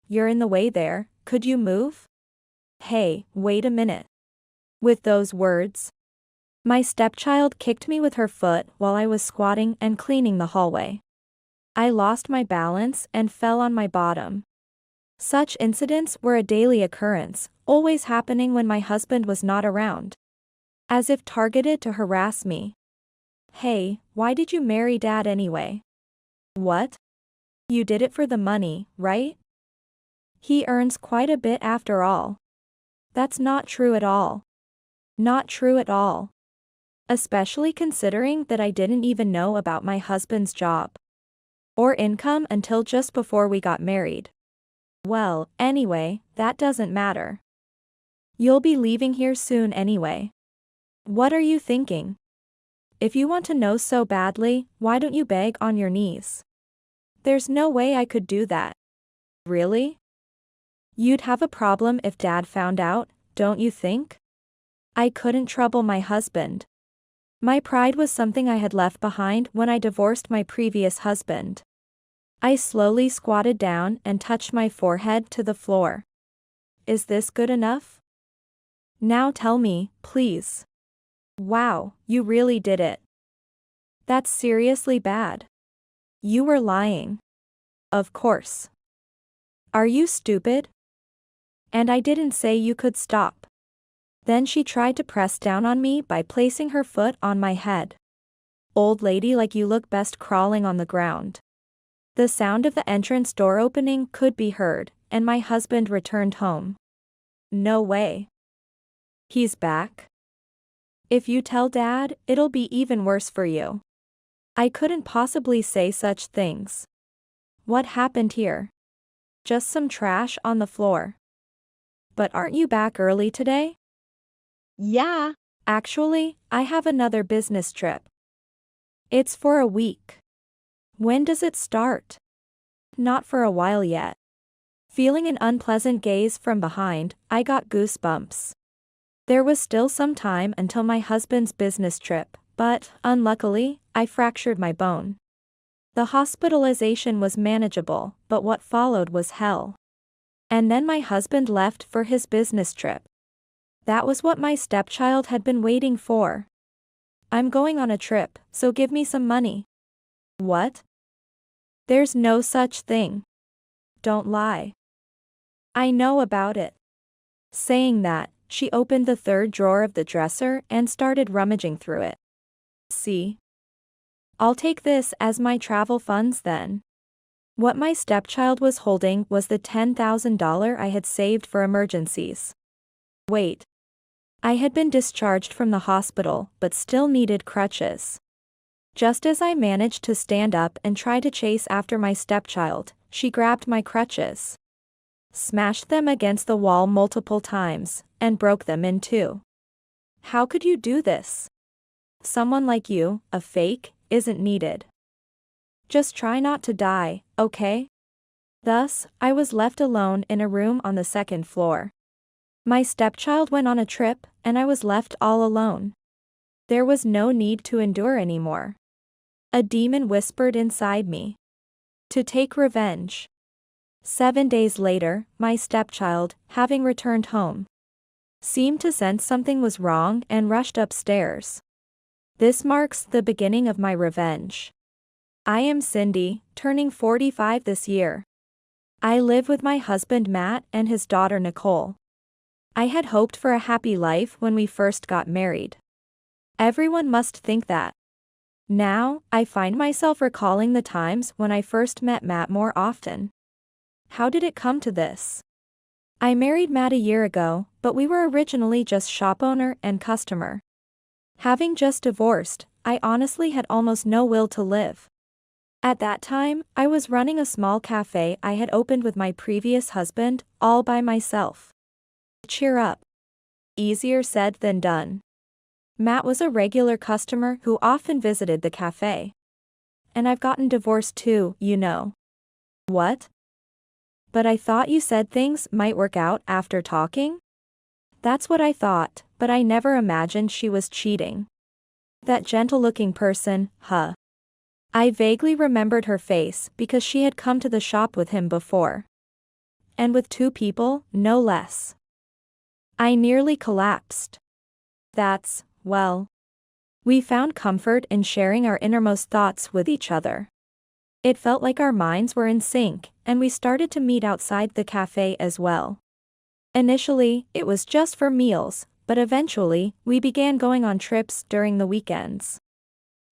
you're in the way there, could you move? Hey, wait a minute. With those words, my stepchild kicked me with her foot while I was squatting and cleaning the hallway. I lost my balance and fell on my bottom. Such incidents were a daily occurrence, always happening when my husband was not around. As if targeted to harass me. Hey, why did you marry Dad anyway? What? You did it for the money, right? He earns quite a bit after all. That's not true at all. Not true at all. Especially considering that I didn't even know about my husband's job or income until just before we got married. Well, anyway, that doesn't matter. You'll be leaving here soon anyway. What are you thinking? If you want to know so badly, why don't you beg on your knees? There's no way I could do that. Really? You'd have a problem if Dad found out, don't you think? I couldn't trouble my husband. My pride was something I had left behind when I divorced my previous husband. I slowly squatted down and touched my forehead to the floor. Is this good enough? Now tell me, please. Wow, you really did it. That's seriously bad. You were lying. Of course. Are you stupid? And I didn't say you could stop. Then she tried to press down on me by placing her foot on my head. Old lady, like you look best crawling on the ground. The sound of the entrance door opening could be heard, and my husband returned home. No way. He's back? If you tell Dad, it'll be even worse for you. I couldn't possibly say such things. What happened here? Just some trash on the floor. But aren't you back early today? Yeah. Actually, I have another business trip. It's for a week. When does it start? Not for a while yet. Feeling an unpleasant gaze from behind, I got goosebumps. There was still some time until my husband's business trip, but, unluckily, I fractured my bone. The hospitalization was manageable, but what followed was hell. And then my husband left for his business trip. That was what my stepchild had been waiting for. I'm going on a trip, so give me some money. What? There's no such thing. Don't lie. I know about it. Saying that, she opened the third drawer of the dresser and started rummaging through it. See? I'll take this as my travel funds then. What my stepchild was holding was the $10,000 I had saved for emergencies. Wait. I had been discharged from the hospital but still needed crutches. Just as I managed to stand up and try to chase after my stepchild, she grabbed my crutches, smashed them against the wall multiple times, and broke them in two. How could you do this? Someone like you, a fake, isn't needed. Just try not to die, okay? Thus, I was left alone in a room on the second floor. My stepchild went on a trip, and I was left all alone. There was no need to endure anymore. A demon whispered inside me. To take revenge. 7 days later, my stepchild, having returned home, seemed to sense something was wrong and rushed upstairs. This marks the beginning of my revenge. I am Cindy, turning 45 this year. I live with my husband Matt and his daughter Nicole. I had hoped for a happy life when we first got married. Everyone must think that. Now, I find myself recalling the times when I first met Matt more often. How did it come to this? I married Matt a year ago, but we were originally just shop owner and customer. Having just divorced, I honestly had almost no will to live. At that time, I was running a small cafe I had opened with my previous husband, all by myself. Cheer up. Easier said than done. Matt was a regular customer who often visited the cafe. And I've gotten divorced too, you know. What? But I thought you said things might work out after talking? That's what I thought, but I never imagined she was cheating. That gentle-looking person, huh? I vaguely remembered her face because she had come to the shop with him before. and with 2 people, no less. I nearly collapsed. Well, we found comfort in sharing our innermost thoughts with each other. It felt like our minds were in sync, and we started to meet outside the cafe as well. Initially, it was just for meals, but eventually, we began going on trips during the weekends.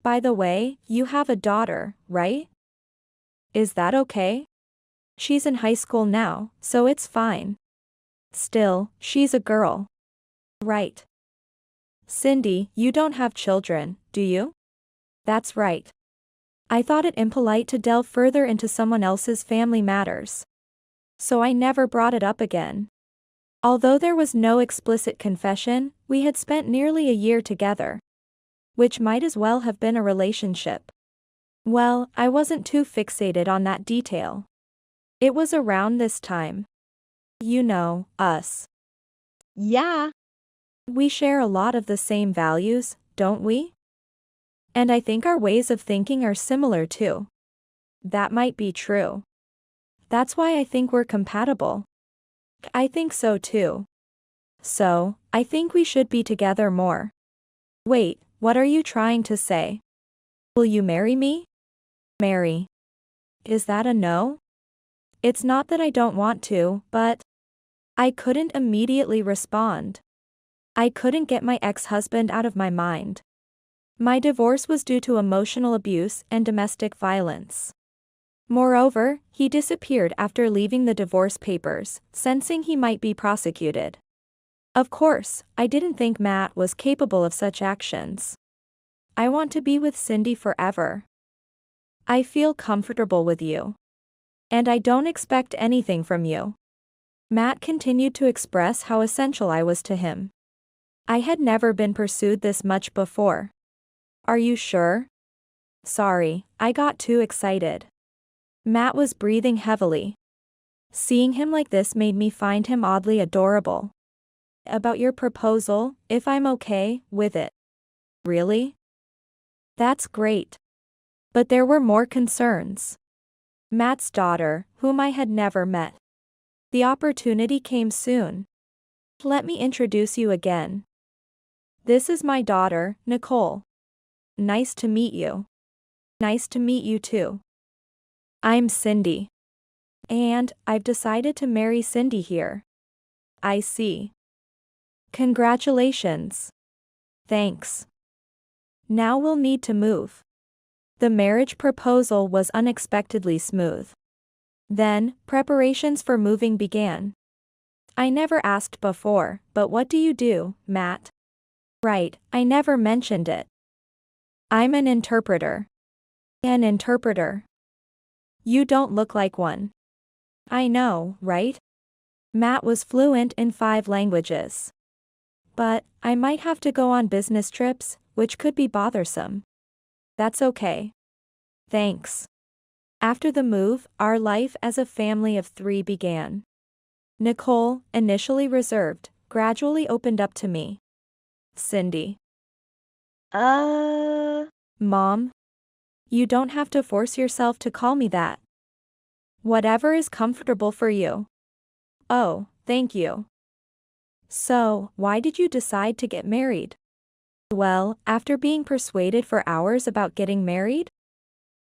By the way, you have a daughter, right? Is that okay? She's in high school now, so it's fine. Still, she's a girl. Right. Cindy, you don't have children, do you? That's right. I thought it impolite to delve further into someone else's family matters. So I never brought it up again. Although there was no explicit confession, we had spent nearly a year together. Which might as well have been a relationship. Well, I wasn't too fixated on that detail. It was around this time. You know, us. Yeah. We share a lot of the same values, don't we? And I think our ways of thinking are similar too. That might be true. That's why I think we're compatible. I think so too. So, I think we should be together more. Wait, what are you trying to say? Will you marry me? Marry. Is that a no? It's not that I don't want to, but I couldn't immediately respond. I couldn't get my ex-husband out of my mind. My divorce was due to emotional abuse and domestic violence. Moreover, he disappeared after leaving the divorce papers, sensing he might be prosecuted. Of course, I didn't think Matt was capable of such actions. I want to be with Cindy forever. I feel comfortable with you. And I don't expect anything from you. Matt continued to express how essential I was to him. I had never been pursued this much before. Are you sure? Sorry, I got too excited. Matt was breathing heavily. Seeing him like this made me find him oddly adorable. About your proposal, if I'm okay with it. Really? That's great. But there were more concerns. Matt's daughter, whom I had never met. The opportunity came soon. Let me introduce you again. This is my daughter, Nicole. Nice to meet you. Nice to meet you too. I'm Cindy. And I've decided to marry Cindy here. I see. Congratulations. Thanks. Now we'll need to move. The marriage proposal was unexpectedly smooth. Then, preparations for moving began. I never asked before, but what do you do, Matt? Right, I never mentioned it. I'm an interpreter. An interpreter. You don't look like one. I know, right? Matt was fluent in 5 languages. But, I might have to go on business trips, which could be bothersome. That's okay. Thanks. After the move, our life as a family of 3 began. Nicole, initially reserved, gradually opened up to me. Cindy. Mom? You don't have to force yourself to call me that. Whatever is comfortable for you. Oh, thank you. So, why did you decide to get married? Well, after being persuaded for hours about getting married?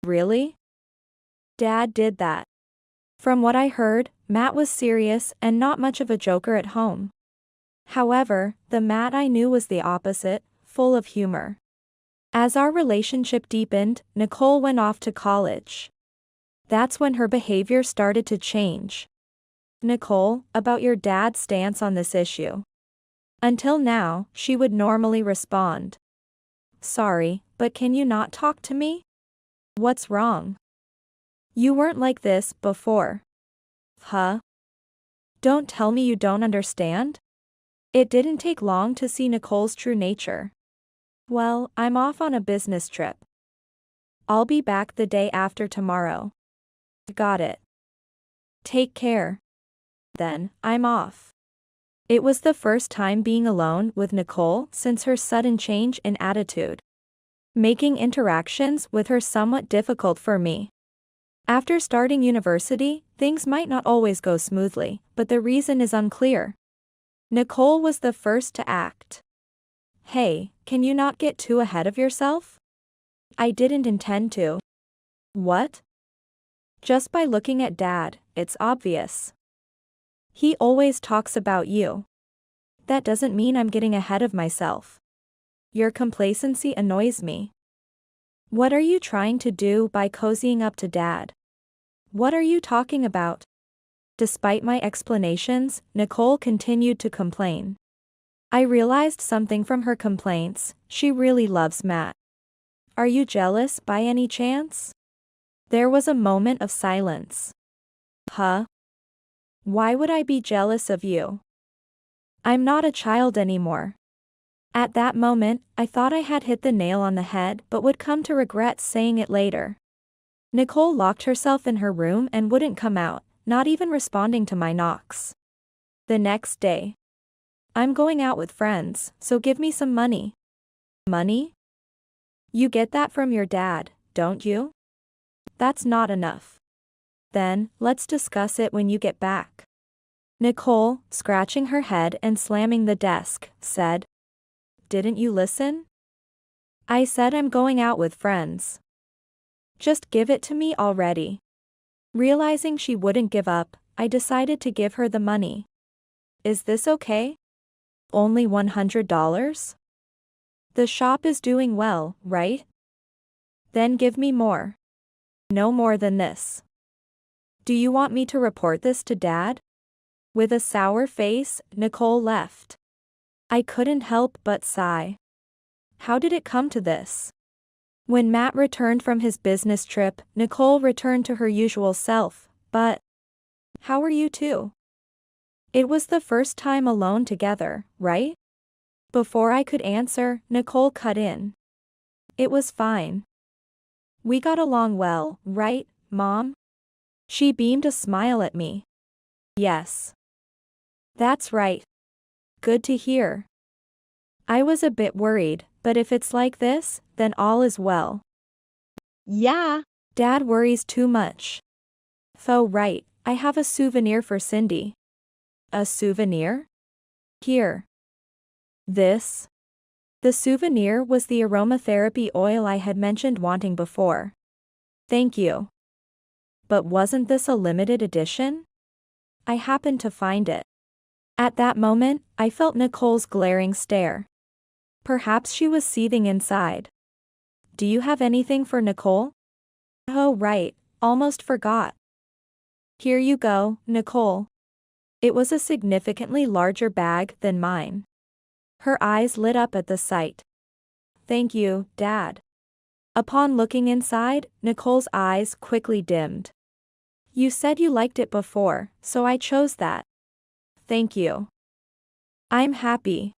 Really? Dad did that. From what I heard, Matt was serious and not much of a joker at home. However, the Matt I knew was the opposite, full of humor. As our relationship deepened, Nicole went off to college. That's when her behavior started to change. Nicole, about your dad's stance on this issue. Until now, she would normally respond. Sorry, but can you not talk to me? What's wrong? You weren't like this before. Huh? Don't tell me you don't understand? It didn't take long to see Nicole's true nature. Well, I'm off on a business trip. I'll be back the day after tomorrow. Got it. Take care. Then, I'm off. It was the first time being alone with Nicole since her sudden change in attitude, making interactions with her somewhat difficult for me. After starting university, things might not always go smoothly, but the reason is unclear. Nicole was the first to act. Hey, can you not get too ahead of yourself? I didn't intend to. What? Just by looking at Dad, it's obvious. He always talks about you. That doesn't mean I'm getting ahead of myself. Your complacency annoys me. What are you trying to do by cozying up to Dad? What are you talking about? Despite my explanations, Nicole continued to complain. I realized something from her complaints: she really loves Matt. Are you jealous by any chance? There was a moment of silence. Huh? Why would I be jealous of you? I'm not a child anymore. At that moment, I thought I had hit the nail on the head but would come to regret saying it later. Nicole locked herself in her room and wouldn't come out, not even responding to my knocks. The next day. I'm going out with friends, so give me some money. Money? You get that from your dad, don't you? That's not enough. Then, let's discuss it when you get back. Nicole, scratching her head and slamming the desk, said. Didn't you listen? I said I'm going out with friends. Just give it to me already. Realizing she wouldn't give up, I decided to give her the money. Is this okay? Only $100? The shop is doing well, right? Then give me more. No more than this. Do you want me to report this to Dad? With a sour face, Nicole left. I couldn't help but sigh. How did it come to this? When Matt returned from his business trip, Nicole returned to her usual self, but how are you two? It was the first time alone together, right? Before I could answer, Nicole cut in. It was fine. We got along well, right, Mom? She beamed a smile at me. Yes. That's right. Good to hear. I was a bit worried, but if it's like this, then all is well. Yeah. Dad worries too much. Oh right, I have a souvenir for Cindy. A souvenir? Here. This? The souvenir was the aromatherapy oil I had mentioned wanting before. Thank you. But wasn't this a limited edition? I happened to find it. At that moment, I felt Nicole's glaring stare. Perhaps she was seething inside. Do you have anything for Nicole? Oh right, almost forgot. Here you go, Nicole. It was a significantly larger bag than mine. Her eyes lit up at the sight. Thank you, Dad. Upon looking inside, Nicole's eyes quickly dimmed. You said you liked it before, so I chose that. Thank you. I'm happy.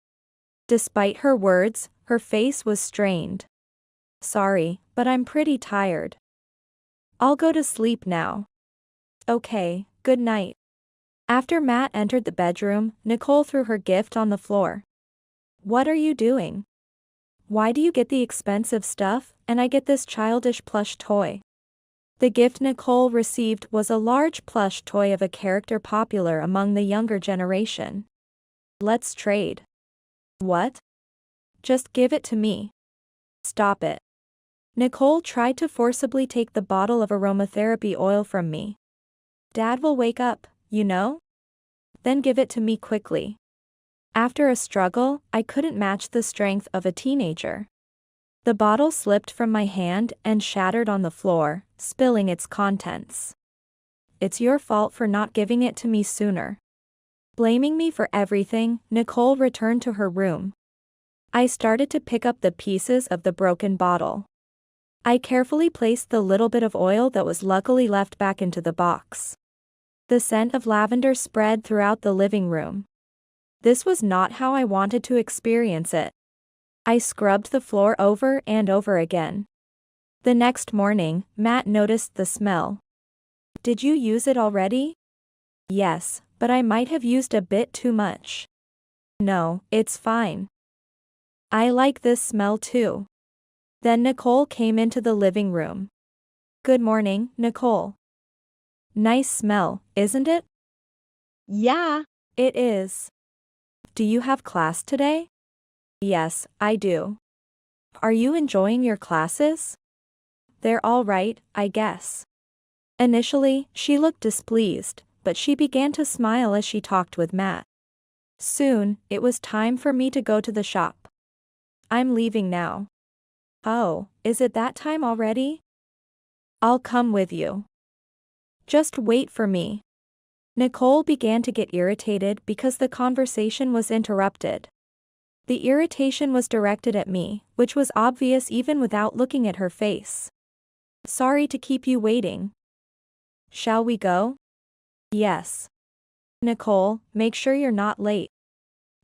Despite her words, her face was strained. Sorry, but I'm pretty tired. I'll go to sleep now. Okay, good night. After Matt entered the bedroom, Nicole threw her gift on the floor. What are you doing? Why do you get the expensive stuff, and I get this childish plush toy? The gift Nicole received was a large plush toy of a character popular among the younger generation. Let's trade. What? Just give it to me. Stop it. Nicole tried to forcibly take the bottle of aromatherapy oil from me. Dad will wake up, you know? Then give it to me quickly. After a struggle, I couldn't match the strength of a teenager. The bottle slipped from my hand and shattered on the floor, spilling its contents. It's your fault for not giving it to me sooner. Blaming me for everything, Nicole returned to her room. I started to pick up the pieces of the broken bottle. I carefully placed the little bit of oil that was luckily left back into the box. The scent of lavender spread throughout the living room. This was not how I wanted to experience it. I scrubbed the floor over and over again. The next morning, Matt noticed the smell. Did you use it already? Yes, but I might have used a bit too much. No, it's fine. I like this smell too. Then Nicole came into the living room. Good morning, Nicole. Nice smell, isn't it? Yeah. It is. Do you have class today? Yes, I do. Are you enjoying your classes? They're all right, I guess. Initially, she looked displeased, but she began to smile as she talked with Matt. Soon, it was time for me to go to the shop. I'm leaving now. Oh, is it that time already? I'll come with you. Just wait for me. Nicole began to get irritated because the conversation was interrupted. The irritation was directed at me, which was obvious even without looking at her face. Sorry to keep you waiting. Shall we go? Yes. Nicole, make sure you're not late.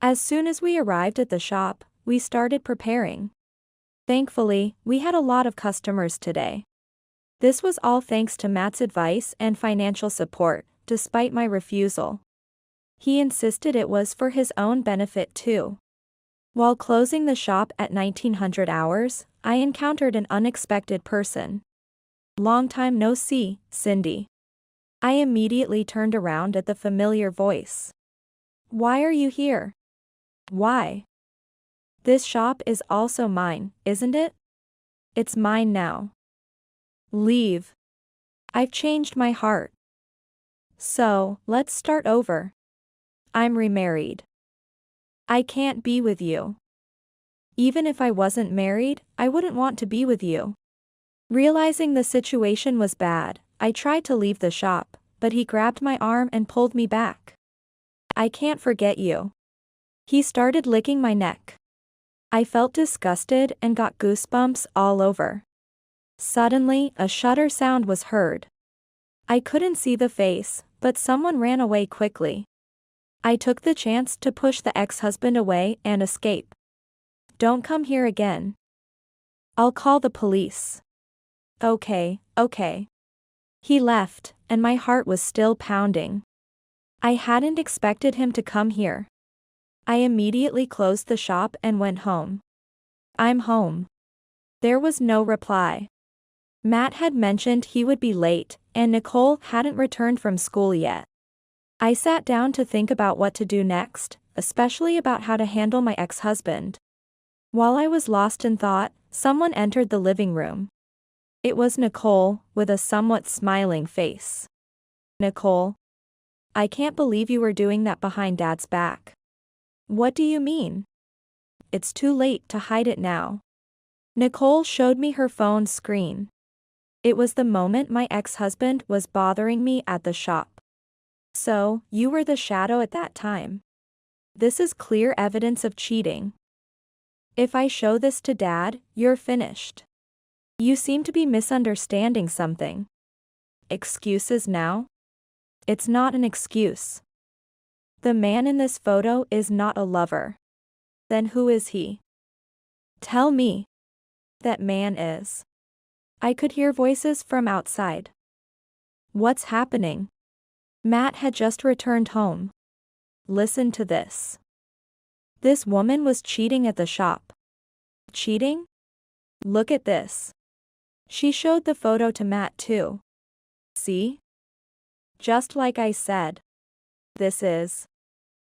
As soon as we arrived at the shop, we started preparing. Thankfully, we had a lot of customers today. This was all thanks to Matt's advice and financial support, despite my refusal. He insisted it was for his own benefit too. While closing the shop at 1900 hours, I encountered an unexpected person. Long time no see, Cindy. I immediately turned around at the familiar voice. Why are you here? Why? This shop is also mine, isn't it? It's mine now. Leave. I've changed my heart. So, let's start over. I'm remarried. I can't be with you. Even if I wasn't married, I wouldn't want to be with you. Realizing the situation was bad, I tried to leave the shop, but he grabbed my arm and pulled me back. I can't forget you. He started licking my neck. I felt disgusted and got goosebumps all over. Suddenly, a shudder sound was heard. I couldn't see the face, but someone ran away quickly. I took the chance to push the ex-husband away and escape. Don't come here again. I'll call the police. Okay. He left, and my heart was still pounding. I hadn't expected him to come here. I immediately closed the shop and went home. I'm home. There was no reply. Matt had mentioned he would be late, and Nicole hadn't returned from school yet. I sat down to think about what to do next, especially about how to handle my ex-husband. While I was lost in thought, someone entered the living room. It was Nicole, with a somewhat smiling face. Nicole? I can't believe you were doing that behind Dad's back. What do you mean? It's too late to hide it now. Nicole showed me her phone's screen. It was the moment my ex-husband was bothering me at the shop. So, you were the shadow at that time. This is clear evidence of cheating. If I show this to Dad, you're finished. You seem to be misunderstanding something. Excuses now? It's not an excuse. The man in this photo is not a lover. Then who is he? Tell me. That man is. I could hear voices from outside. What's happening? Matt had just returned home. Listen to this. This woman was cheating at the shop. Cheating? Look at this. She showed the photo to Matt too. See? Just like I said. This is.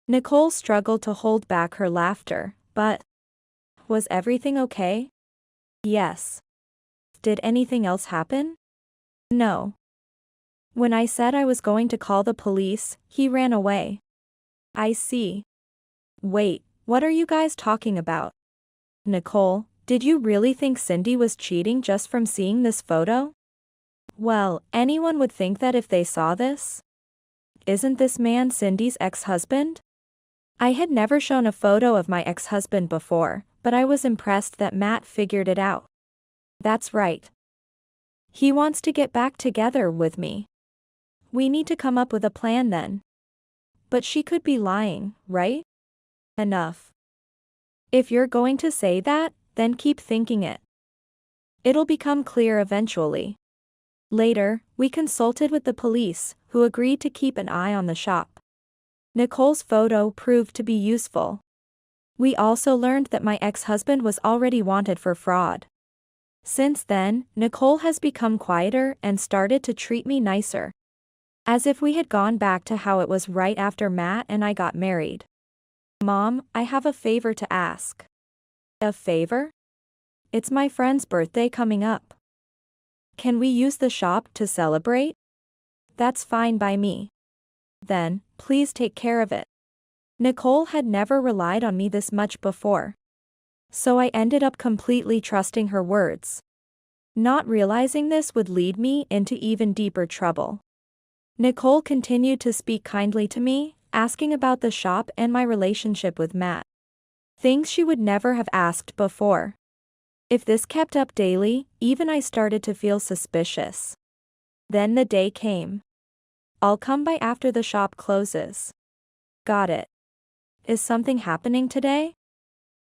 Nicole struggled to hold back her laughter, but. Was everything okay? Yes. Did anything else happen? No. When I said I was going to call the police, he ran away. I see. Wait, what are you guys talking about? Nicole, did you really think Cindy was cheating just from seeing this photo? Well, anyone would think that if they saw this. Isn't this man Cindy's ex-husband? I had never shown a photo of my ex-husband before, but I was impressed that Matt figured it out. That's right. He wants to get back together with me. We need to come up with a plan then. But she could be lying, right? Enough. If you're going to say that, then keep thinking it. It'll become clear eventually. Later, we consulted with the police, who agreed to keep an eye on the shop. Nicole's photo proved to be useful. We also learned that my ex-husband was already wanted for fraud. Since then, Nicole has become quieter and started to treat me nicer. As if we had gone back to how it was right after Matt and I got married. Mom, I have a favor to ask. A favor? It's my friend's birthday coming up. Can we use the shop to celebrate? That's fine by me. Then, please take care of it. Nicole had never relied on me this much before. So I ended up completely trusting her words. Not realizing this would lead me into even deeper trouble. Nicole continued to speak kindly to me, asking about the shop and my relationship with Matt. Things she would never have asked before. If this kept up daily, even I started to feel suspicious. Then the day came. I'll come by after the shop closes. Got it. Is something happening today?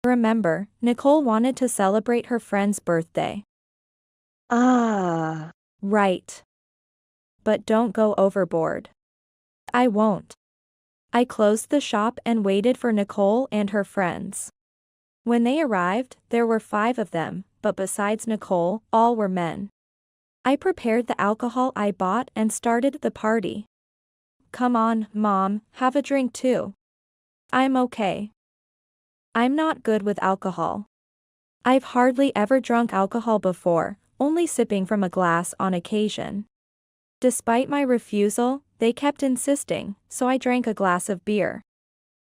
Remember, Nicole wanted to celebrate her friend's birthday. Right. But don't go overboard. I won't. I closed the shop and waited for Nicole and her friends. When they arrived, there were 5 of them, but besides Nicole, all were men. I prepared the alcohol I bought and started the party. Come on, Mom, have a drink too. I'm okay. I'm not good with alcohol. I've hardly ever drunk alcohol before, only sipping from a glass on occasion. Despite my refusal, they kept insisting, so I drank a glass of beer.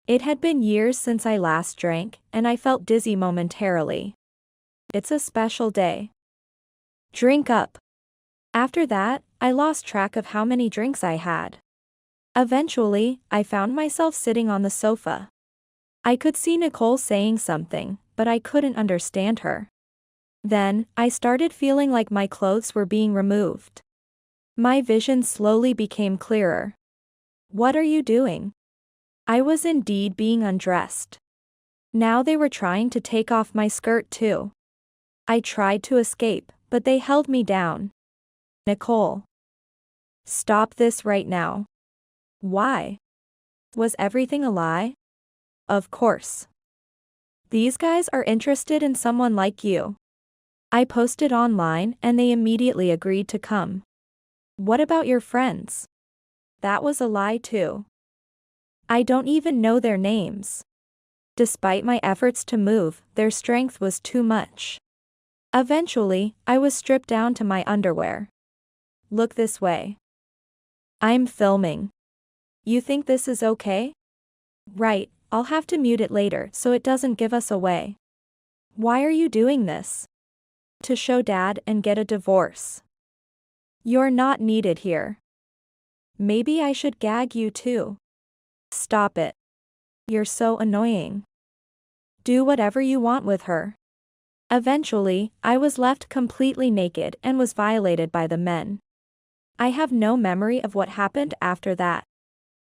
It had been years since I last drank, and I felt dizzy momentarily. It's a special day. Drink up. After that, I lost track of how many drinks I had. Eventually, I found myself sitting on the sofa. I could see Nicole saying something, but I couldn't understand her. Then, I started feeling like my clothes were being removed. My vision slowly became clearer. What are you doing? I was indeed being undressed. Now they were trying to take off my skirt too. I tried to escape, but they held me down. Nicole. Stop this right now. Why? Was everything a lie? Of course. These guys are interested in someone like you. I posted online and they immediately agreed to come. What about your friends? That was a lie too. I don't even know their names. Despite my efforts to move, their strength was too much. Eventually, I was stripped down to my underwear. Look this way. I'm filming. You think this is okay? Right, I'll have to mute it later so it doesn't give us away. Why are you doing this? To show Dad and get a divorce. You're not needed here. Maybe I should gag you too. Stop it. You're so annoying. Do whatever you want with her. Eventually, I was left completely naked and was violated by the men. I have no memory of what happened after that.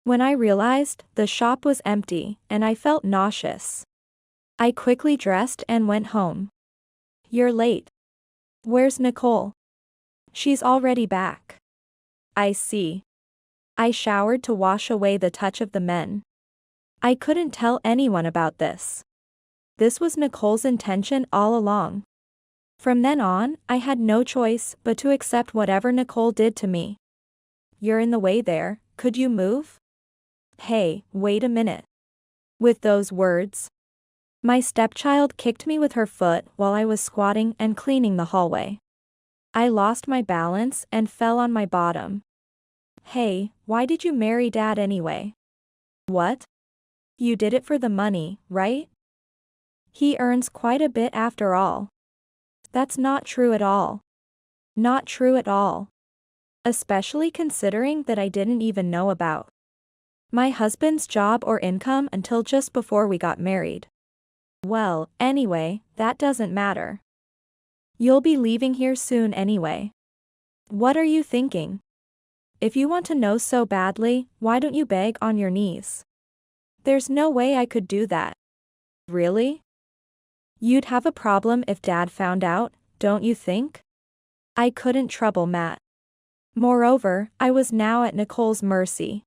When I realized, the shop was empty, and I felt nauseous. I quickly dressed and went home. You're late. Where's Nicole? She's already back. I see. I showered to wash away the touch of the men. I couldn't tell anyone about this. This was Nicole's intention all along. From then on, I had no choice but to accept whatever Nicole did to me. You're in the way there, could you move? Hey, wait a minute. With those words, my stepchild kicked me with her foot while I was squatting and cleaning the hallway. I lost my balance and fell on my bottom. Hey, why did you marry Dad anyway? What? You did it for the money, right? He earns quite a bit after all. That's not true at all. Not true at all. Especially considering that I didn't even know about my husband's job or income until just before we got married. Well, anyway, that doesn't matter. You'll be leaving here soon anyway. What are you thinking? If you want to know so badly, why don't you beg on your knees? There's no way I could do that. Really? You'd have a problem if Dad found out, don't you think? I couldn't trouble Matt. Moreover, I was now at Nicole's mercy.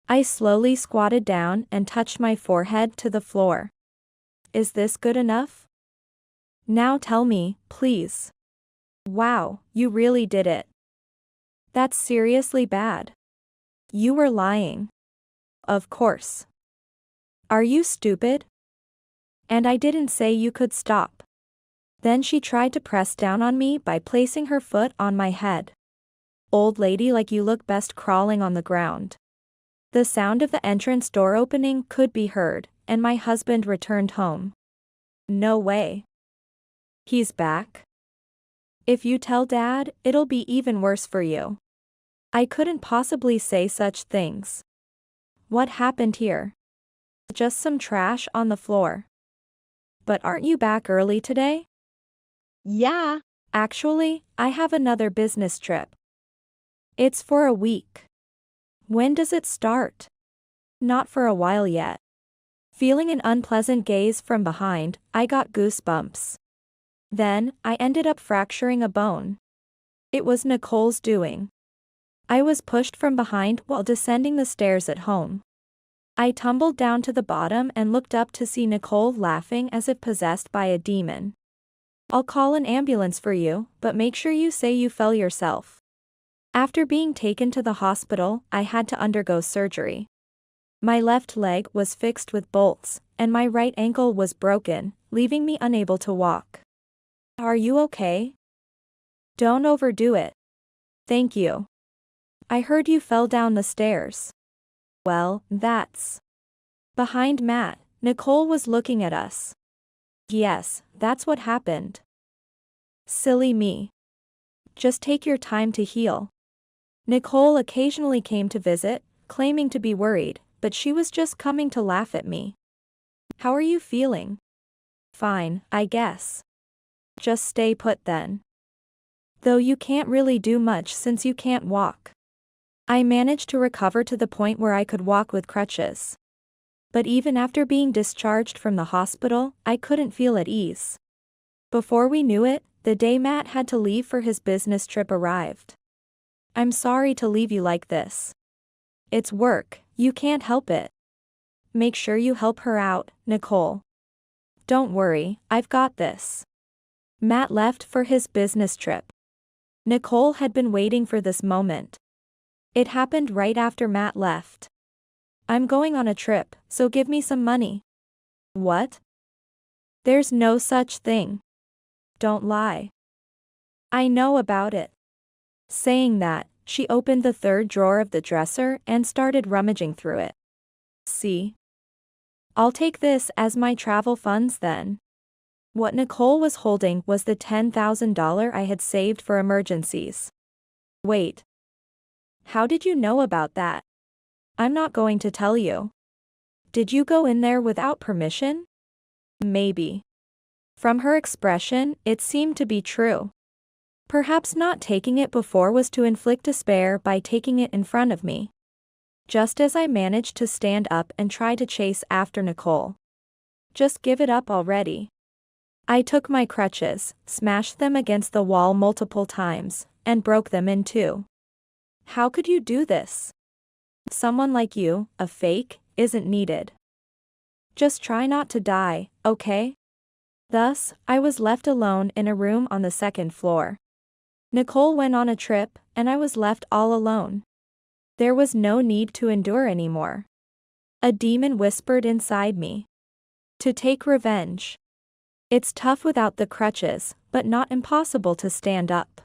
I slowly squatted down and touched my forehead to the floor. Is this good enough? Now tell me, please. Wow, you really did it. That's seriously bad. You were lying. Of course. Are you stupid? And I didn't say you could stop. Then she tried to press down on me by placing her foot on my head. Old lady like you look best crawling on the ground. The sound of the entrance door opening could be heard, and my husband returned home. No way. He's back? If you tell Dad, it'll be even worse for you. I couldn't possibly say such things. What happened here? Just some trash on the floor. But aren't you back early today? Yeah. Actually, I have another business trip. It's for a week. When does it start? Not for a while yet. Feeling an unpleasant gaze from behind, I got goosebumps. Then, I ended up fracturing a bone. It was Nicole's doing. I was pushed from behind while descending the stairs at home. I tumbled down to the bottom and looked up to see Nicole laughing as if possessed by a demon. I'll call an ambulance for you, but make sure you say you fell yourself. After being taken to the hospital, I had to undergo surgery. My left leg was fixed with bolts, and my right ankle was broken, leaving me unable to walk. Are you okay? Don't overdo it. Thank you. I heard you fell down the stairs. Well, that's. Behind Matt, Nicole was looking at us. Yes, that's what happened. Silly me. Just take your time to heal. Nicole occasionally came to visit, claiming to be worried, but she was just coming to laugh at me. How are you feeling? Fine, I guess. Just stay put then. Though you can't really do much since you can't walk. I managed to recover to the point where I could walk with crutches. But even after being discharged from the hospital, I couldn't feel at ease. Before we knew it, the day Matt had to leave for his business trip arrived. I'm sorry to leave you like this. It's work, you can't help it. Make sure you help her out, Nicole. Don't worry, I've got this. Matt left for his business trip. Nicole had been waiting for this moment. It happened right after Matt left. I'm going on a trip, so give me some money. What? There's no such thing. Don't lie. I know about it. Saying that, she opened the third drawer of the dresser and started rummaging through it. See? I'll take this as my travel funds then. What Nicole was holding was the $10,000 I had saved for emergencies. Wait. How did you know about that? I'm not going to tell you. Did you go in there without permission? Maybe. From her expression, it seemed to be true. Perhaps not taking it before was to inflict despair by taking it in front of me. Just as I managed to stand up and try to chase after Nicole. Just give it up already. I took my crutches, smashed them against the wall multiple times, and broke them in two. How could you do this? Someone like you, a fake, isn't needed. Just try not to die, okay? Thus, I was left alone in a room on the second floor. Nicole went on a trip, and I was left all alone. There was no need to endure anymore. A demon whispered inside me. To take revenge. It's tough without the crutches, but not impossible to stand up.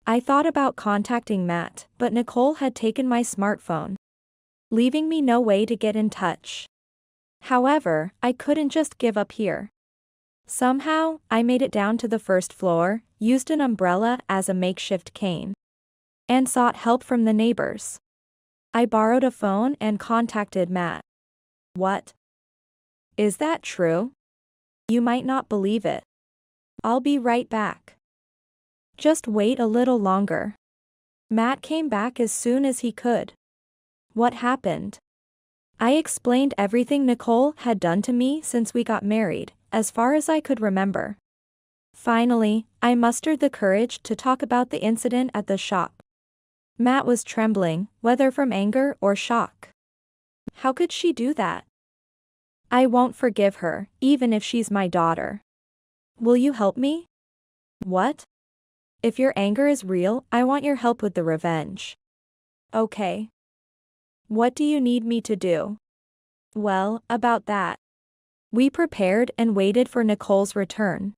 I thought about contacting Matt, but Nicole had taken my smartphone, leaving me no way to get in touch. However, I couldn't just give up here. Somehow, I made it down to the first floor, used an umbrella as a makeshift cane, and sought help from the neighbors. I borrowed a phone and contacted Matt. What? Is that true? You might not believe it. I'll be right back. Just wait a little longer. Matt came back as soon as he could. What happened? I explained everything Nicole had done to me since we got married, as far as I could remember. Finally, I mustered the courage to talk about the incident at the shop. Matt was trembling, whether from anger or shock. How could she do that? I won't forgive her, even if she's my daughter. Will you help me? What? If your anger is real, I want your help with the revenge. Okay. What do you need me to do? Well, about that. We prepared and waited for Nicole's return.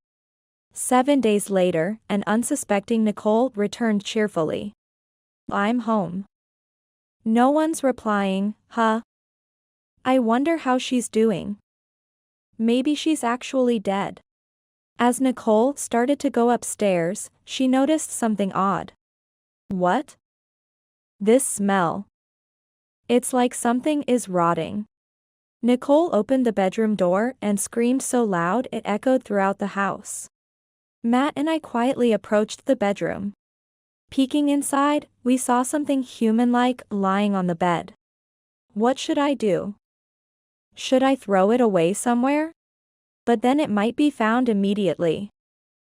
7 days later, an unsuspecting Nicole returned cheerfully. I'm home. No one's replying, huh? I wonder how she's doing. Maybe she's actually dead. As Nicole started to go upstairs, she noticed something odd. What? This smell. It's like something is rotting. Nicole opened the bedroom door and screamed so loud it echoed throughout the house. Matt and I quietly approached the bedroom. Peeking inside, we saw something human-like lying on the bed. What should I do? Should I throw it away somewhere? But then it might be found immediately.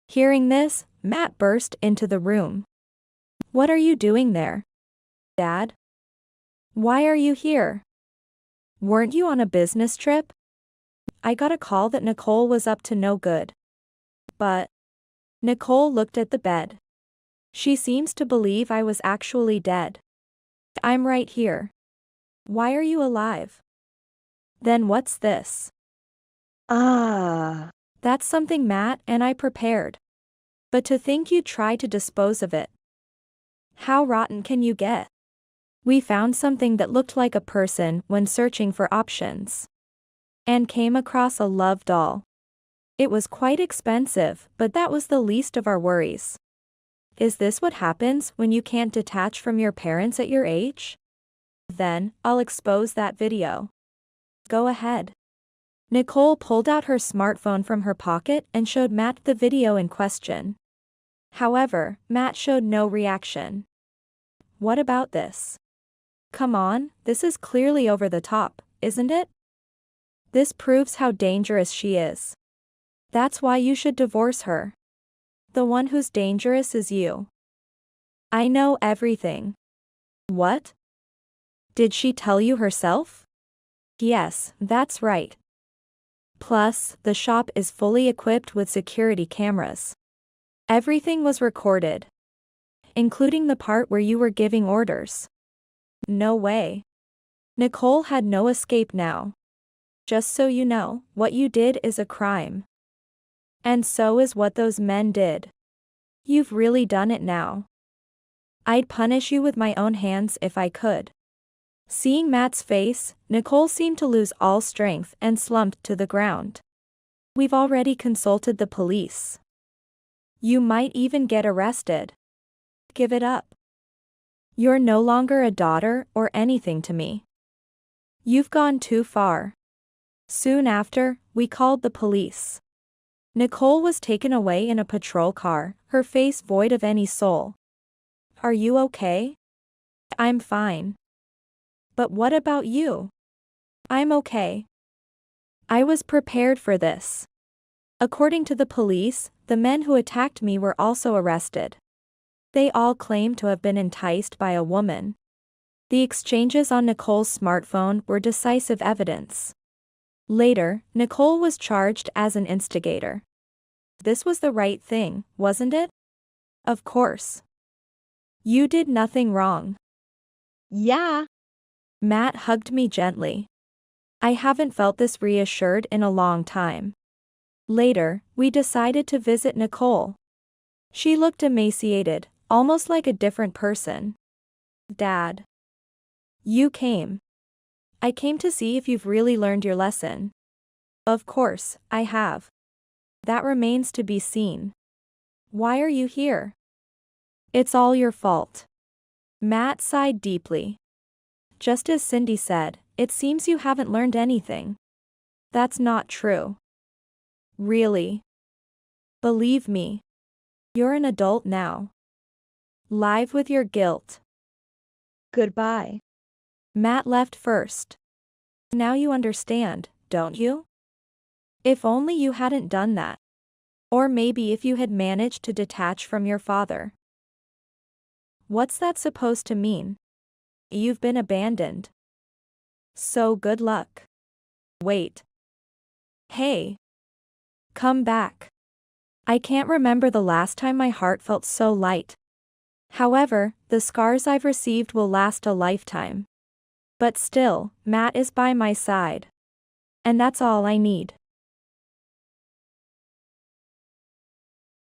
Hearing this, Matt burst into the room. What are you doing there? Dad? Why are you here? Weren't you on a business trip? I got a call that Nicole was up to no good. But Nicole looked at the bed. She seems to believe I was actually dead. I'm right here. Why are you alive? Then what's this? That's something Matt and I prepared. But to think you'd try to dispose of it. How rotten can you get? We found something that looked like a person when searching for options. And came across a love doll. It was quite expensive, but that was the least of our worries. Is this what happens when you can't detach from your parents at your age? Then, I'll expose that video. Go ahead. Nicole pulled out her smartphone from her pocket and showed Matt the video in question. However, Matt showed no reaction. What about this? Come on, this is clearly over the top, isn't it? This proves how dangerous she is. That's why you should divorce her. The one who's dangerous is you. I know everything. What? Did she tell you herself? Yes, that's right. Plus, the shop is fully equipped with security cameras. Everything was recorded. Including the part where you were giving orders. No way. Nicole had no escape now. Just so you know, what you did is a crime. And so is what those men did. You've really done it now. I'd punish you with my own hands if I could. Seeing Matt's face, Nicole seemed to lose all strength and slumped to the ground. We've already consulted the police. You might even get arrested. Give it up. You're no longer a daughter or anything to me. You've gone too far. Soon after, we called the police. Nicole was taken away in a patrol car, her face void of any soul. Are you okay? I'm fine. But what about you? I'm okay. I was prepared for this. According to the police, the men who attacked me were also arrested. They all claimed to have been enticed by a woman. The exchanges on Nicole's smartphone were decisive evidence. Later, Nicole was charged as an instigator. This was the right thing, wasn't it? Of course. You did nothing wrong. Yeah. Matt hugged me gently. I haven't felt this reassured in a long time. Later, we decided to visit Nicole. She looked emaciated, almost like a different person. Dad. You came. I came to see if you've really learned your lesson. Of course, I have. That remains to be seen. Why are you here? It's all your fault. Matt sighed deeply. Just as Cindy said, it seems you haven't learned anything. That's not true. Really. Believe me. You're an adult now. Live with your guilt. Goodbye. Matt left first. Now you understand, don't you? If only you hadn't done that. Or maybe if you had managed to detach from your father. What's that supposed to mean? You've been abandoned. So good luck. Wait. Hey. Come back. I can't remember the last time my heart felt so light. However, the scars I've received will last a lifetime. But still, Matt is by my side. And that's all I need.